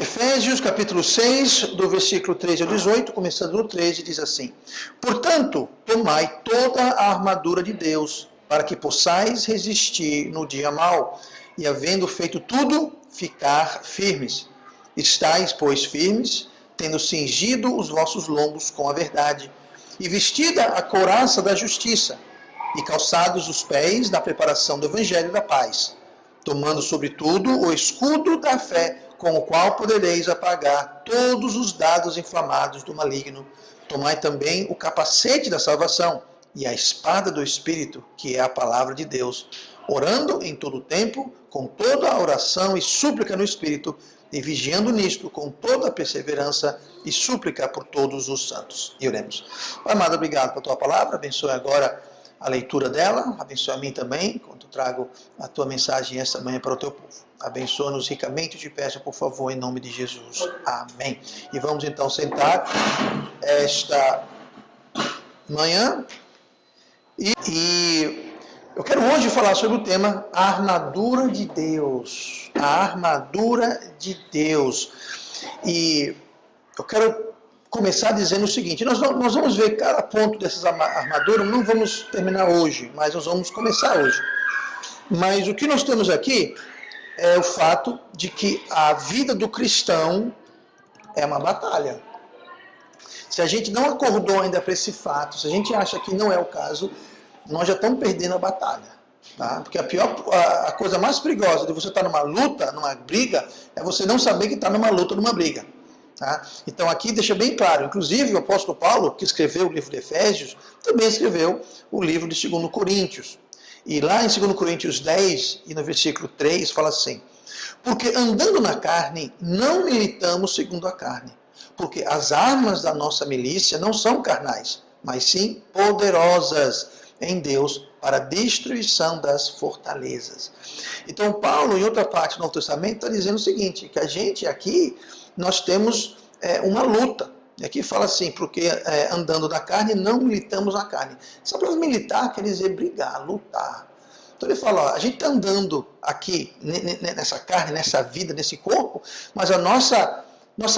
Efésios capítulo 6, do versículo 13 ao 18, começando no 13, diz assim: Portanto, tomai toda a armadura de Deus, para que possais resistir no dia mau, e havendo feito tudo, ficar firmes. Estais, pois, firmes, tendo cingido os vossos lombos com a verdade, e vestida a couraça da justiça, e calçados os pés da preparação do evangelho da paz, tomando sobretudo o escudo da fé, com o qual podereis apagar todos os dardos inflamados do maligno. Tomai também o capacete da salvação e a espada do Espírito, que é a palavra de Deus, orando em todo o tempo, com toda a oração e súplica no Espírito, e vigiando nisto com toda a perseverança e súplica por todos os santos. E oremos. Pai amado, obrigado pela tua palavra, abençoe agora a leitura dela, abençoe a mim também, quando trago a tua mensagem esta manhã para o teu povo. Abençoa-nos ricamente, te peço, por favor, em nome de Jesus. Amém. E vamos então sentar esta manhã. E eu quero hoje falar sobre o tema a armadura de Deus. A armadura de Deus. E eu quero começar dizendo o seguinte: nós vamos ver cada ponto dessas armaduras, não vamos terminar hoje, mas nós vamos começar hoje. Mas o que nós temos aqui é o fato de que a vida do cristão é uma batalha. Se a gente não acordou ainda para esse fato, se a gente acha que não é o caso, nós já estamos perdendo a batalha. Tá? Porque a coisa mais perigosa de você estar numa luta, numa briga, é você não saber que está numa luta, numa briga. Tá? Então aqui deixa bem claro, inclusive o apóstolo Paulo, que escreveu o livro de Efésios, também escreveu o livro de 2 Coríntios. E lá em 2 Coríntios 10, e no versículo 3, fala assim: Porque andando na carne, não militamos segundo a carne, porque as armas da nossa milícia não são carnais, mas sim poderosas em Deus para a destruição das fortalezas. Então Paulo, em outra parte do Novo Testamento, está dizendo o seguinte, que a gente aqui, nós temos uma luta. E aqui fala assim, porque andando na carne, não militamos na carne. Essa palavra militar quer dizer brigar, lutar. Então ele fala, ó, a gente está andando aqui nessa carne, nessa vida, nesse corpo, mas a nossa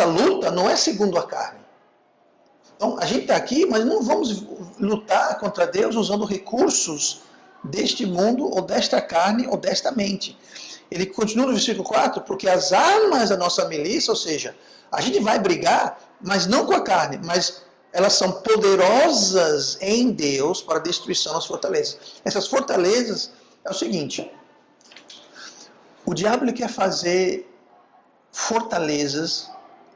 luta não é segundo a carne. Então a gente está aqui, mas não vamos lutar contra Deus usando recursos deste mundo, ou desta carne, ou desta mente. Ele continua no versículo 4, porque as armas da nossa milícia, ou seja, a gente vai brigar, mas não com a carne, mas elas são poderosas em Deus para a destruição das fortalezas. Essas fortalezas é o seguinte: o diabo ele quer fazer fortalezas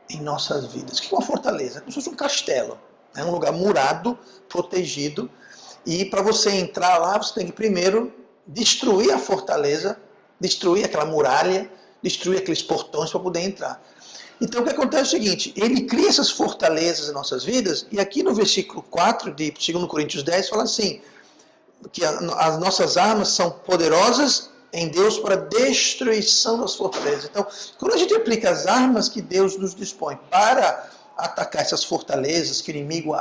em nossas vidas. O que é uma fortaleza? É como se fosse um castelo. É um lugar murado, protegido, e para você entrar lá, você tem que primeiro destruir a fortaleza, destruir aquela muralha, destruir aqueles portões para poder entrar. Então o que acontece é o seguinte, ele cria essas fortalezas em nossas vidas, e aqui no versículo 4 de 2 Coríntios 10 fala assim, que as nossas armas são poderosas em Deus para a destruição das fortalezas. Então, quando a gente aplica as armas que Deus nos dispõe para atacar essas fortalezas que o inimigo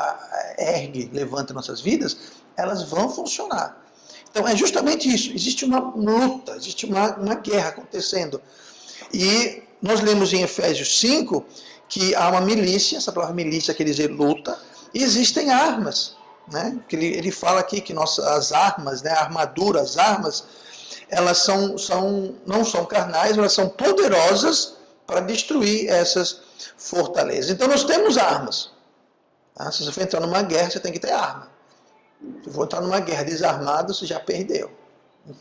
ergue, levanta em nossas vidas, elas vão funcionar. Então é justamente isso, existe uma luta, existe uma guerra acontecendo. E nós lemos em Efésios 5 que há uma milícia, essa palavra milícia quer dizer luta, e existem armas. Né? Ele fala aqui que as armas, né, a armadura, as armas, elas não são carnais, mas elas são poderosas para destruir essas fortalezas. Então nós temos armas. Tá? Se você for entrar numa guerra, você tem que ter arma. Se for entrar numa guerra desarmado, você já perdeu.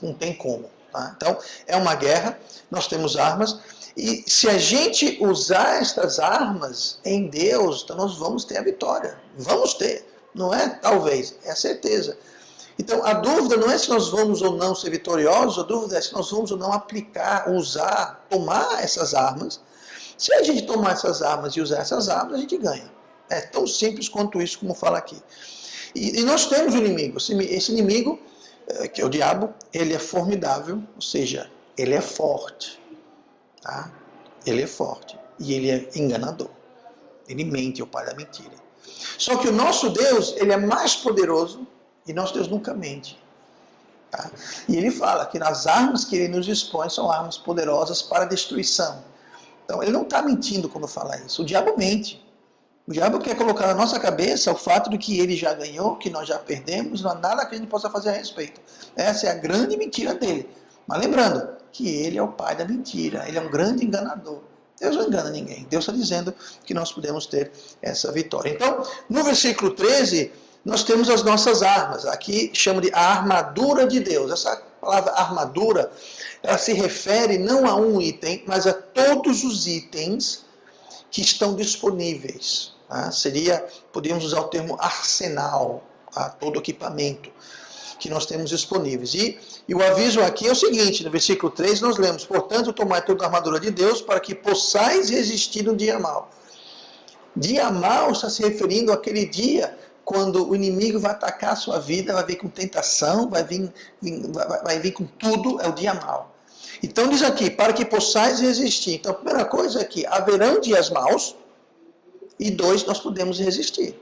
Não tem como. Tá? Então é uma guerra, nós temos armas, e se a gente usar estas armas em Deus, então nós vamos ter a vitória. Vamos ter. Não é talvez, é a certeza. Então, a dúvida não é se nós vamos ou não ser vitoriosos, a dúvida é se nós vamos ou não aplicar, usar, tomar essas armas. Se a gente tomar essas armas e usar essas armas, a gente ganha. É tão simples quanto isso, como fala aqui. E nós temos um inimigo. Esse inimigo, que é o diabo, ele é formidável, ou seja, ele é forte. Tá? Ele é forte. E ele é enganador. Ele mente, é o pai da mentira. Só que o nosso Deus, ele é mais poderoso, e nosso Deus nunca mente. Tá? E ele fala que as armas que ele nos dispõe são armas poderosas para a destruição. Então, ele não está mentindo quando fala isso. O diabo mente. O diabo quer colocar na nossa cabeça o fato de que ele já ganhou, que nós já perdemos, não há nada que a gente possa fazer a respeito. Essa é a grande mentira dele. Mas lembrando que ele é o pai da mentira, ele é um grande enganador. Deus não engana ninguém. Deus está dizendo que nós podemos ter essa vitória. Então, no versículo 13, nós temos as nossas armas. Aqui chama de a armadura de Deus. Essa palavra armadura, ela se refere não a um item, mas a todos os itens que estão disponíveis. Tá? Podemos usar o termo arsenal, tá? Todo equipamento que nós temos disponíveis. E o aviso aqui é o seguinte, no versículo 3 nós lemos: portanto, tomai toda a armadura de Deus para que possais resistir no dia mau. Dia mau está se referindo àquele dia quando o inimigo vai atacar a sua vida, vai vir com tentação, vai vir com tudo, é o dia mau. Então diz aqui, para que possais resistir. Então a primeira coisa é que haverão dias maus, e 2, nós podemos resistir.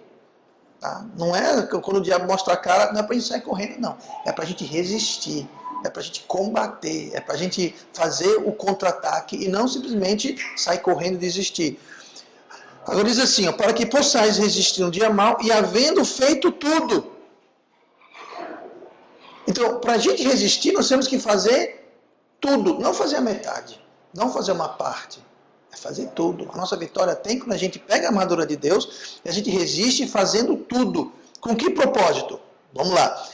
Tá? Não é quando o diabo mostra a cara, não é para a gente sair correndo, não. É para a gente resistir, é para a gente combater, é para a gente fazer o contra-ataque e não simplesmente sair correndo e desistir. Agora diz assim, ó, para que possais resistir no dia mau e havendo feito tudo. Então, para a gente resistir, nós temos que fazer tudo, não fazer a metade, não fazer uma parte. É fazer tudo. A nossa vitória tem quando a gente pega a armadura de Deus e a gente resiste fazendo tudo. Com que propósito? Vamos lá.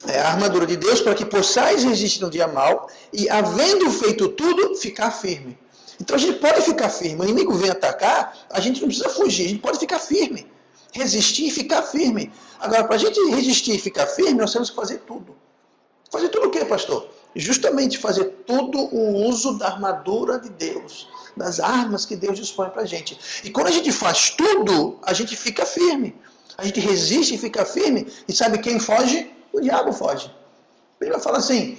A armadura de Deus para que possais resistir no dia mau e, havendo feito tudo, ficar firme. Então a gente pode ficar firme. O inimigo vem atacar, a gente não precisa fugir, a gente pode ficar firme. Resistir e ficar firme. Agora, para a gente resistir e ficar firme, nós temos que fazer tudo. Fazer tudo o quê, pastor? Justamente fazer todo o uso da armadura de Deus, das armas que Deus dispõe para a gente. E quando a gente faz tudo, a gente fica firme. A gente resiste e fica firme. E sabe quem foge? O diabo foge. Ele vai falar assim,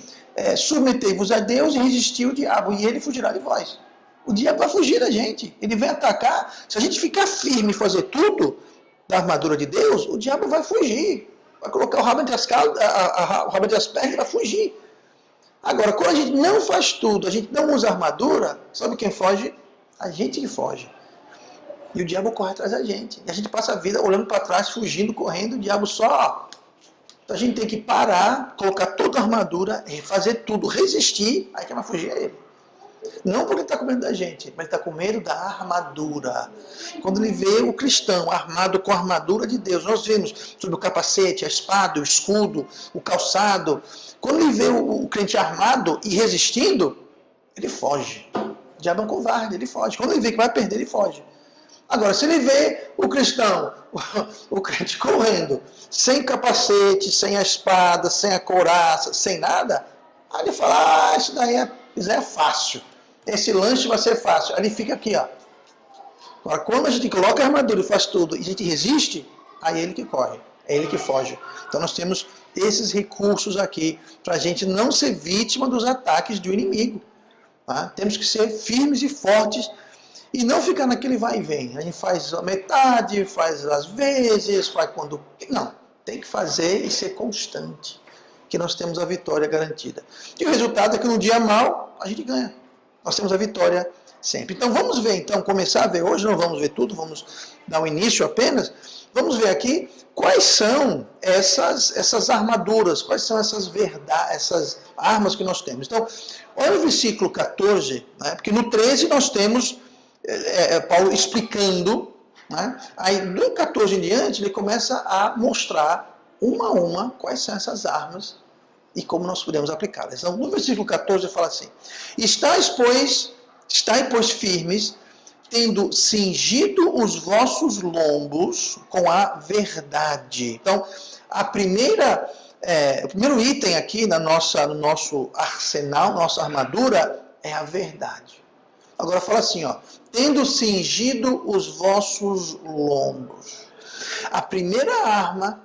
submetei-vos a Deus e resistir o diabo, e ele fugirá de vós. O diabo vai fugir da gente. Ele vem atacar. Se a gente ficar firme e fazer tudo da armadura de Deus, o diabo vai fugir. Vai colocar o rabo entre as pernas e vai fugir. Agora, quando a gente não faz tudo, a gente não usa armadura, sabe quem foge? A gente que foge. E o diabo corre atrás da gente. E a gente passa a vida olhando para trás, fugindo, correndo, o diabo só. Então a gente tem que parar, colocar toda a armadura, fazer tudo, resistir, aí quem vai fugir é ele. Não porque ele está com medo da gente, mas ele está com medo da armadura. Quando ele vê o cristão armado com a armadura de Deus, nós vimos sobre o capacete, a espada, o escudo, o calçado. Quando ele vê o crente armado e resistindo, ele foge. O diabo é um covarde, ele foge. Quando ele vê que vai perder, ele foge. Agora, se ele vê o cristão, o crente correndo, sem capacete, sem a espada, sem a couraça, sem nada, aí ele fala, isso daí é fácil. Esse lanche vai ser fácil. Aí ele fica aqui, ó. Agora, quando a gente coloca a armadura e faz tudo, e a gente resiste, aí é ele que corre, é ele que foge. Então nós temos esses recursos aqui, para a gente não ser vítima dos ataques do inimigo. Tá? Temos que ser firmes e fortes, e não ficar naquele vai e vem. A gente faz a metade, faz às vezes, faz quando... Não, tem que fazer e ser constante, que nós temos a vitória garantida. E o resultado é que no dia mau, a gente ganha. Nós temos a vitória sempre. Então vamos ver, começar a ver hoje, não vamos ver tudo, vamos dar um início apenas. Vamos ver aqui quais são essas armaduras, quais são essas armas que nós temos. Então, olha o versículo 14, né, porque no 13 nós temos Paulo explicando, né, aí do 14 em diante ele começa a mostrar uma a uma quais são essas armas e como nós podemos aplicá-las. Então, no versículo 14 fala assim, estai, pois, firmes, tendo cingido os vossos lombos com a verdade. Então, o primeiro item aqui no nosso arsenal, nossa armadura, é a verdade. Agora fala assim, ó, tendo cingido os vossos lombos. A primeira arma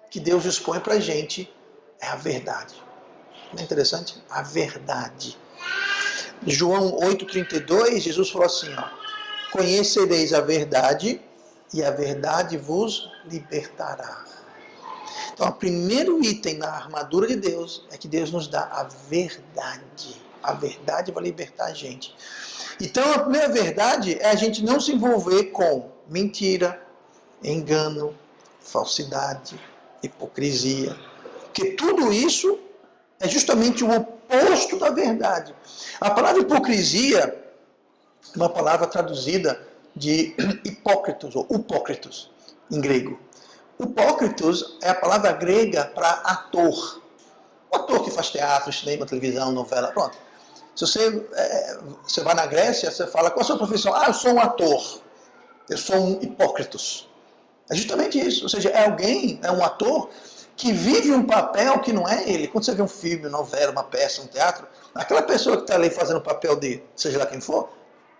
que Deus dispõe para a gente é a verdade. Não é interessante? A verdade. João 8,32, Jesus falou assim, ó, conhecereis a verdade e a verdade vos libertará. Então, o primeiro item na armadura de Deus é que Deus nos dá a verdade. A verdade vai libertar a gente. Então, a primeira verdade é a gente não se envolver com mentira, engano, falsidade, hipocrisia. Porque tudo isso é justamente o oposto da verdade. A palavra hipocrisia é uma palavra traduzida de hipócritos, ou upócritos, em grego. Upócritos é a palavra grega para ator. O ator que faz teatro, cinema, televisão, novela, pronto. Se você vai na Grécia, você fala, qual é a sua profissão? Ah, eu sou um ator. Eu sou um hipócritos. É justamente isso. Ou seja, é um ator que vive um papel que não é ele. Quando você vê um filme, uma novela, uma peça, um teatro, aquela pessoa que está ali fazendo o papel de, seja lá quem for,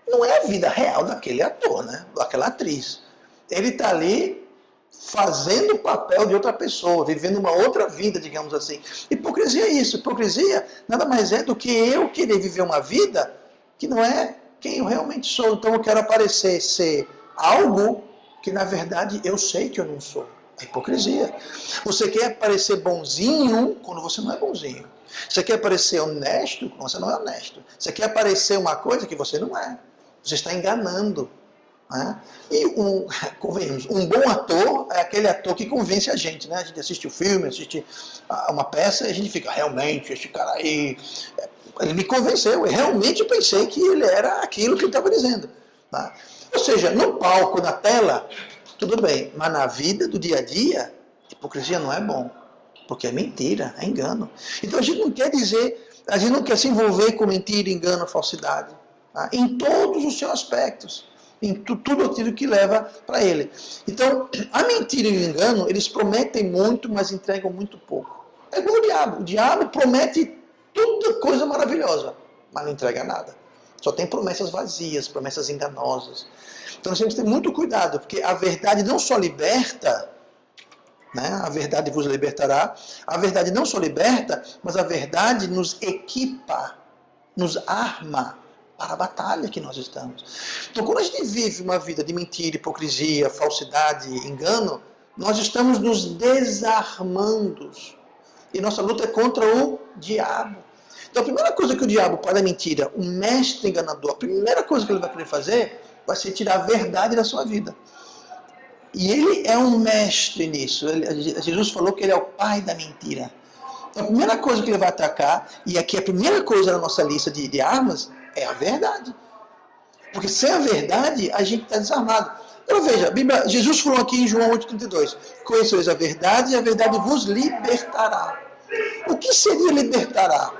não é a vida real daquele ator, né? Daquela atriz. Ele está ali fazendo o papel de outra pessoa, vivendo uma outra vida, digamos assim. Hipocrisia é isso. Hipocrisia nada mais é do que eu querer viver uma vida que não é quem eu realmente sou. Então eu quero parecer ser algo que na verdade eu sei que eu não sou. É hipocrisia. Você quer parecer bonzinho quando você não é bonzinho. Você quer parecer honesto quando você não é honesto. Você quer parecer uma coisa que você não é. Você está enganando. Né? E convenhamos, um bom ator é aquele ator que convence a gente. Né? A gente assiste o filme, assiste uma peça e a gente fica, realmente, esse cara aí, ele me convenceu. Eu realmente pensei que ele era aquilo que ele estava dizendo. Tá? Ou seja, no palco, na tela, tudo bem, mas na vida do dia a dia, hipocrisia não é bom, porque é mentira, é engano. Então a gente não quer dizer, a gente não quer se envolver com mentira, engano, falsidade, tá? Em todos os seus aspectos, em tudo aquilo que leva para ele. Então, a mentira e o engano, eles prometem muito, mas entregam muito pouco. É igual o diabo promete toda coisa maravilhosa, mas não entrega nada. Só tem promessas vazias, promessas enganosas. Então nós temos que ter muito cuidado, porque a verdade não só liberta, né? A verdade vos libertará, a verdade não só liberta, mas a verdade nos equipa, nos arma para a batalha que nós estamos. Então quando a gente vive uma vida de mentira, hipocrisia, falsidade, engano, nós estamos nos desarmando. E nossa luta é contra o diabo. Então a primeira coisa que o diabo, para a mentira, o mestre enganador, a primeira coisa que ele vai querer fazer vai ser tirar a verdade da sua vida. E ele é um mestre nisso. Jesus falou que ele é o pai da mentira. Então a primeira coisa que ele vai atacar, e aqui a primeira coisa na nossa lista de armas, é a verdade. Porque sem a verdade, a gente está desarmado. Então veja, Jesus falou aqui em João 8,32, conhecereis a verdade e a verdade vos libertará. O que seria libertará?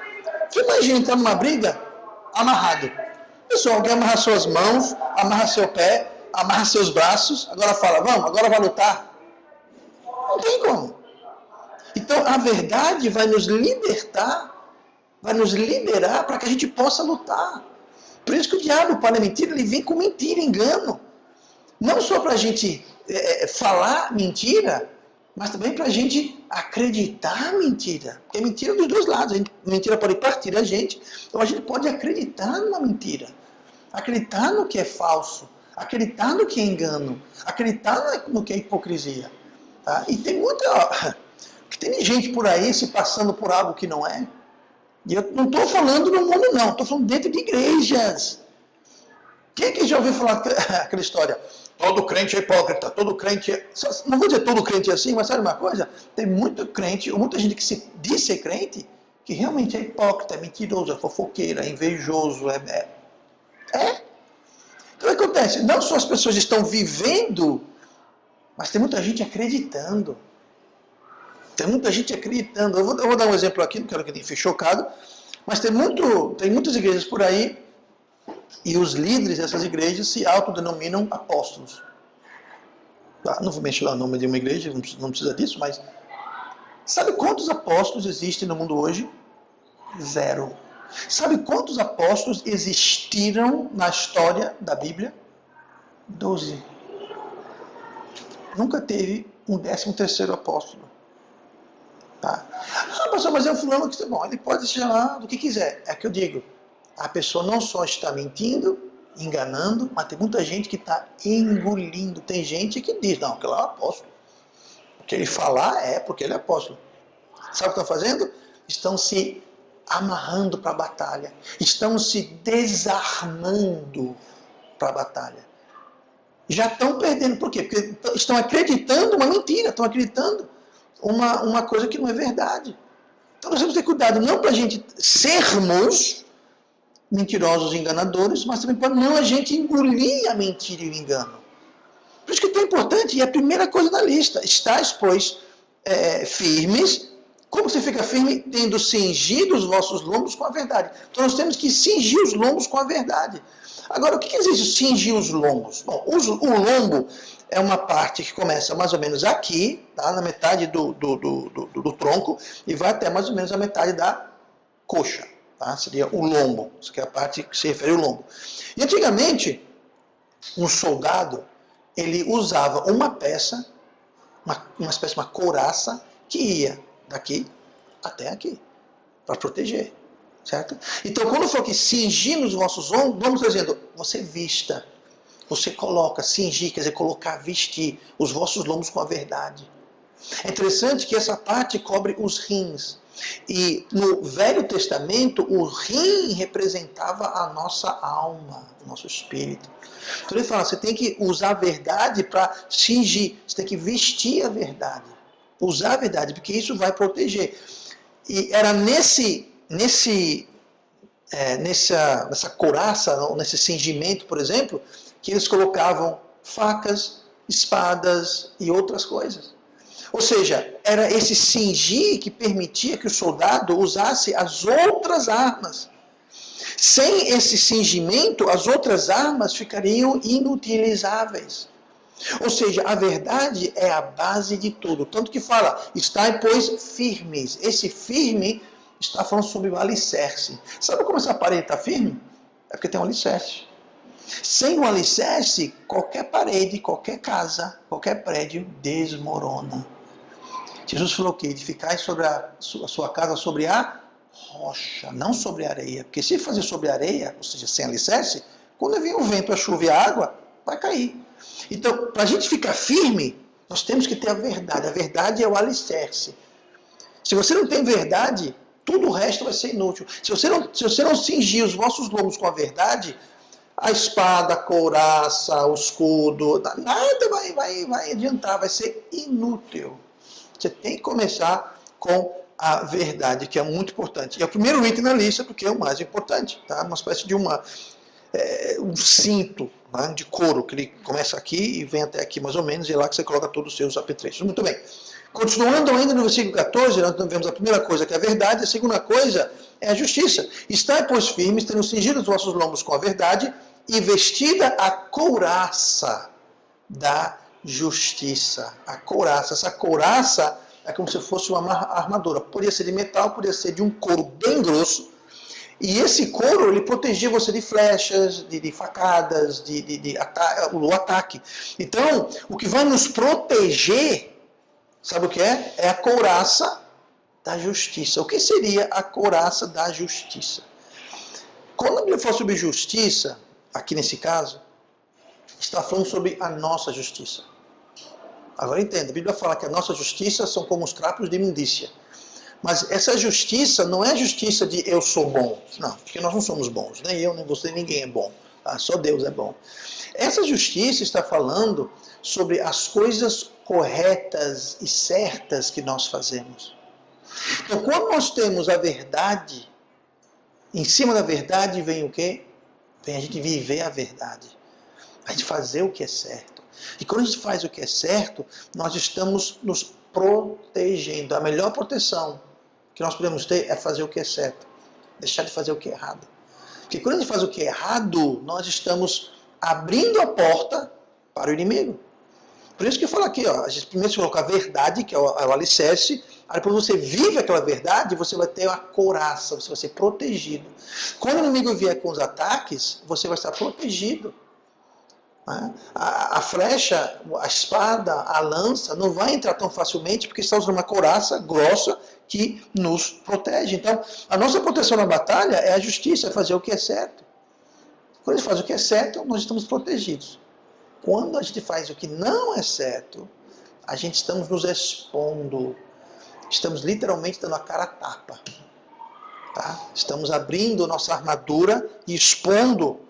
Você imagina entrar numa briga amarrado. Pessoal, alguém amarra suas mãos, amarra seu pé, amarra seus braços, agora fala, vamos, agora vai lutar. Não tem como. Então a verdade vai nos libertar, vai nos liberar para que a gente possa lutar. Por isso que o diabo, para a mentira, ele vem com mentira, engano. Não só para a gente falar mentira, mas também para a gente acreditar mentira. Porque é mentira dos dois lados. A mentira pode partir da gente, então a gente pode acreditar na mentira. Acreditar no que é falso. Acreditar no que é engano. Acreditar no que é hipocrisia. Tá? E tem tem gente por aí se passando por algo que não é. E eu não estou falando no mundo não, estou falando dentro de igrejas. Quem é que já ouviu falar aquela história? Todo crente é hipócrita, todo crente é... Não vou dizer todo crente é assim, mas sabe uma coisa? Tem muito crente, ou muita gente que se diz ser crente, que realmente é hipócrita, é mentiroso, é fofoqueiro, é invejoso, Então o que acontece? Não só as pessoas estão vivendo, mas tem muita gente acreditando. Tem muita gente acreditando. Eu vou dar um exemplo aqui, não quero que ninguém fique chocado, mas tem muitas igrejas por aí, e os líderes dessas igrejas se autodenominam apóstolos. Tá? Não vou mencionar o nome de uma igreja, não precisa disso, mas sabe quantos apóstolos existem no mundo hoje? 0. Sabe quantos apóstolos existiram na história da Bíblia? 12. Nunca teve um 13º apóstolo. Tá? Ah, pastor, mas é um fulano que... Bom, ele pode se chamar do que quiser. É que eu digo. A pessoa não só está mentindo, enganando, mas tem muita gente que está engolindo. Tem gente que diz, não, aquele é um apóstolo. O que ele falar é porque ele é apóstolo. Sabe o que estão fazendo? Estão se amarrando para a batalha. Estão se desarmando para a batalha. Já estão perdendo. Por quê? Porque estão acreditando uma mentira, estão acreditando uma coisa que não é verdade. Então nós temos que ter cuidado, não para a gente sermos mentirosos e enganadores, mas também para não a gente engolir a mentira e o engano. Por isso que é tão importante, e a primeira coisa na lista, estáis, pois, firmes. Como você fica firme? Tendo cingido os vossos lombos com a verdade. Então nós temos que cingir os lombos com a verdade. Agora, o que existe cingir os lombos? Bom, o lombo é uma parte que começa mais ou menos aqui, tá? Na metade do tronco, e vai até mais ou menos a metade da coxa. Tá? Seria o lombo, isso que é a parte que se refere ao lombo. E antigamente, um soldado, ele usava uma peça, uma espécie de uma couraça, que ia daqui até aqui, para proteger. Certo? Então, quando for que cingir nos vossos ombros, vamos dizendo, você vista, você coloca, cingir, quer dizer, colocar, vestir os vossos lombos com a verdade. É interessante que essa parte cobre os rins. E no Velho Testamento, o rim representava a nossa alma, o nosso espírito. Então ele fala, você tem que usar a verdade para cingir, você tem que vestir a verdade. Usar a verdade, porque isso vai proteger. E era nessa couraça, nesse cingimento, por exemplo, que eles colocavam facas, espadas e outras coisas. Ou seja, era esse cingir que permitia que o soldado usasse as outras armas. Sem esse cingimento, as outras armas ficariam inutilizáveis. Ou seja, a verdade é a base de tudo. Tanto que fala, estai, pois, firmes. Esse firme está falando sobre o alicerce. Sabe como essa parede está firme? É porque tem um alicerce. Sem um alicerce, qualquer parede, qualquer casa, qualquer prédio desmorona. Jesus falou que edificai sobre a sua casa sobre a rocha, não sobre a areia. Porque se fazer sobre a areia, ou seja, sem alicerce, quando vir o vento, a chuva e a água, vai cair. Então, para a gente ficar firme, nós temos que ter a verdade. A verdade é o alicerce. Se você não tem verdade, tudo o resto vai ser inútil. Se você não cingir os vossos lombos com a verdade, a espada, a couraça, o escudo, nada vai adiantar, vai ser inútil. Você tem que começar com a verdade, que é muito importante. E é o primeiro item na lista, porque é o mais importante. Tá? Uma espécie de um cinto, né, de couro, que ele começa aqui e vem até aqui mais ou menos, e é lá que você coloca todos os seus apetrechos. Muito bem. Continuando ainda no versículo 14, nós vemos a primeira coisa que é a verdade, a segunda coisa é a justiça. Estai, pois, firmes, tendo cingido os vossos lombos com a verdade e vestida a couraça da justiça. A couraça. Essa couraça é como se fosse uma armadura. Podia ser de metal, podia ser de um couro bem grosso. E esse couro, ele protegia você de flechas, de facadas, do ataque. Então, o que vai nos proteger, sabe o que é? É a couraça da justiça. O que seria a couraça da justiça? Quando a Bíblia fala sobre justiça, aqui nesse caso, está falando sobre a nossa justiça. Agora entenda, a Bíblia fala que a nossa justiça são como os trapos de imundícia. Mas essa justiça não é justiça de eu sou bom. Não, porque nós não somos bons. Nem eu, nem você, ninguém é bom. Tá? Só Deus é bom. Essa justiça está falando sobre as coisas corretas e certas que nós fazemos. Então, quando nós temos a verdade, em cima da verdade vem o quê? Vem a gente viver a verdade. A gente fazer o que é certo. E quando a gente faz o que é certo, nós estamos nos protegendo. A melhor proteção que nós podemos ter é fazer o que é certo. Deixar de fazer o que é errado. Porque quando a gente faz o que é errado, nós estamos abrindo a porta para o inimigo. Por isso que eu falo aqui, ó, a gente primeiro se coloca a verdade, que é o alicerce. Aí depois você vive aquela verdade, você vai ter uma couraça, você vai ser protegido. Quando o inimigo vier com os ataques, você vai estar protegido. A flecha, a espada, a lança não vai entrar tão facilmente porque está usando uma couraça grossa que nos protege. Então, a nossa proteção na batalha é a justiça, é fazer o que é certo. Quando a gente faz o que é certo, nós estamos protegidos. Quando a gente faz o que não é certo, a gente estamos nos expondo. Estamos literalmente dando a cara a tapa. Tá? Estamos abrindo nossa armadura e expondo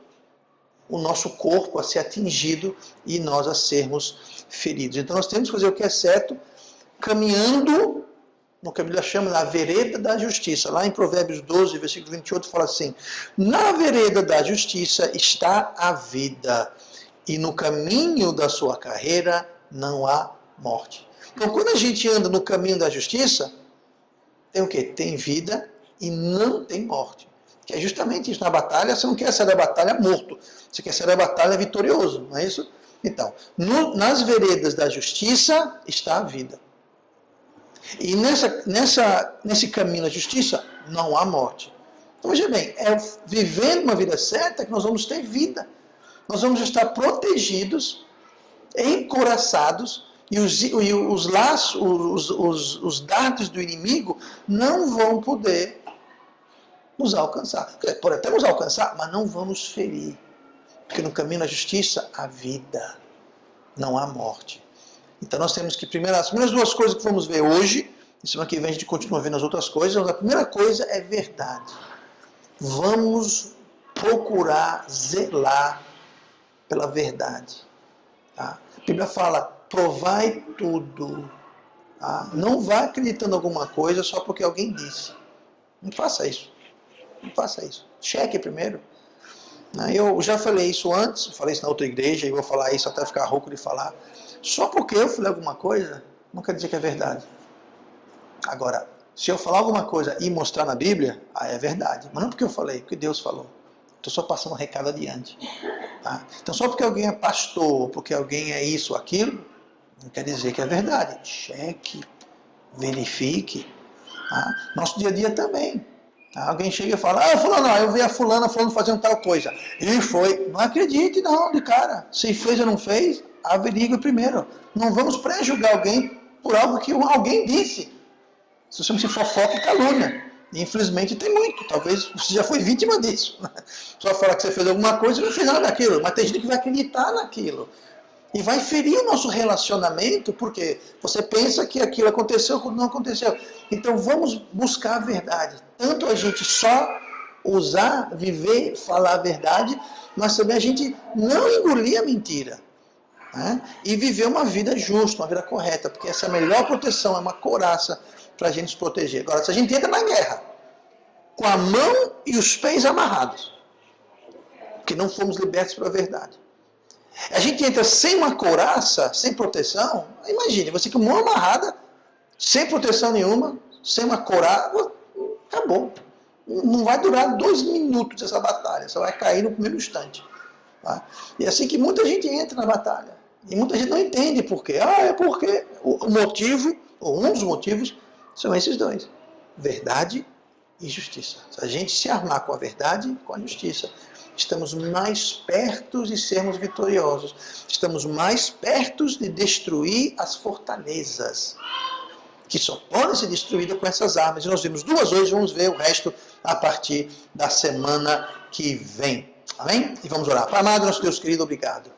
o nosso corpo a ser atingido e nós a sermos feridos. Então nós temos que fazer o que é certo, caminhando no que a Bíblia chama da vereda da justiça. Lá em Provérbios 12, versículo 28, fala assim: na vereda da justiça está a vida, e no caminho da sua carreira não há morte. Então, quando a gente anda no caminho da justiça, tem o quê? Tem vida e não tem morte. Que é justamente isso. Na batalha, você não quer sair da batalha morto. Você quer sair da batalha vitorioso, não é isso? Então, nas veredas da justiça está a vida. E nesse caminho da justiça não há morte. Então, veja bem, é vivendo uma vida certa que nós vamos ter vida. Nós vamos estar protegidos, encoraçados, e os laços, os dardos do inimigo não vão poder nos alcançar. Pode até nos alcançar, mas não vão nos ferir. Porque no caminho da justiça há vida, não há morte. Então nós temos que, as primeiras duas coisas que vamos ver hoje, e semana que vem a gente continua vendo as outras coisas, mas a primeira coisa é verdade. Vamos procurar zelar pela verdade. Tá? A Bíblia fala, provai tudo. Tá? Não vá acreditando em alguma coisa só porque alguém disse. Não faça isso. Não faça isso. Cheque primeiro. Eu já falei isso antes, falei isso na outra igreja, e vou falar isso até ficar rouco de falar. Só porque eu falei alguma coisa, não quer dizer que é verdade. Agora, se eu falar alguma coisa e mostrar na Bíblia, é verdade. Mas não porque eu falei, porque Deus falou. Estou só passando um recado adiante. Tá? Então, só porque alguém é pastor, porque alguém é isso ou aquilo, não quer dizer que é verdade. Cheque, verifique. Tá? Nosso dia a dia também. Tá? Alguém chega e fala, fulano, eu vi a fulana falando fazendo tal coisa. E foi. Não acredite não, de cara. Se fez ou não fez, averigue primeiro. Não vamos pré-julgar alguém por algo que alguém disse. Isso chama-se fofoca e calúnia. E infelizmente tem muito. Talvez você já foi vítima disso. Só fala que você fez alguma coisa e não fez nada daquilo. Mas tem gente que vai acreditar naquilo. E vai ferir o nosso relacionamento, porque você pensa que aquilo aconteceu quando não aconteceu. Então vamos buscar a verdade. Tanto a gente só usar, viver, falar a verdade, mas também a gente não engolir a mentira. Né? E viver uma vida justa, uma vida correta, porque essa é a melhor proteção, é uma couraça para a gente se proteger. Agora, se a gente entra na guerra com a mão e os pés amarrados, porque não fomos libertos pela verdade, a gente entra sem uma couraça, sem proteção, imagine, você com a mão amarrada, sem proteção nenhuma, sem uma couraça, acabou. Não vai durar 2 minutos essa batalha, você vai cair no primeiro instante. Tá? E é assim que muita gente entra na batalha. E muita gente não entende por quê. É porque o motivo, ou um dos motivos, são esses dois. Verdade e justiça. Se a gente se armar com a verdade e com a justiça, estamos mais perto de sermos vitoriosos. Estamos mais perto de destruir as fortalezas, que só podem ser destruídas com essas armas. E nós vimos 2 hoje, vamos ver o resto a partir da semana que vem. Amém? E vamos orar. Pai amado, nosso Deus querido, obrigado.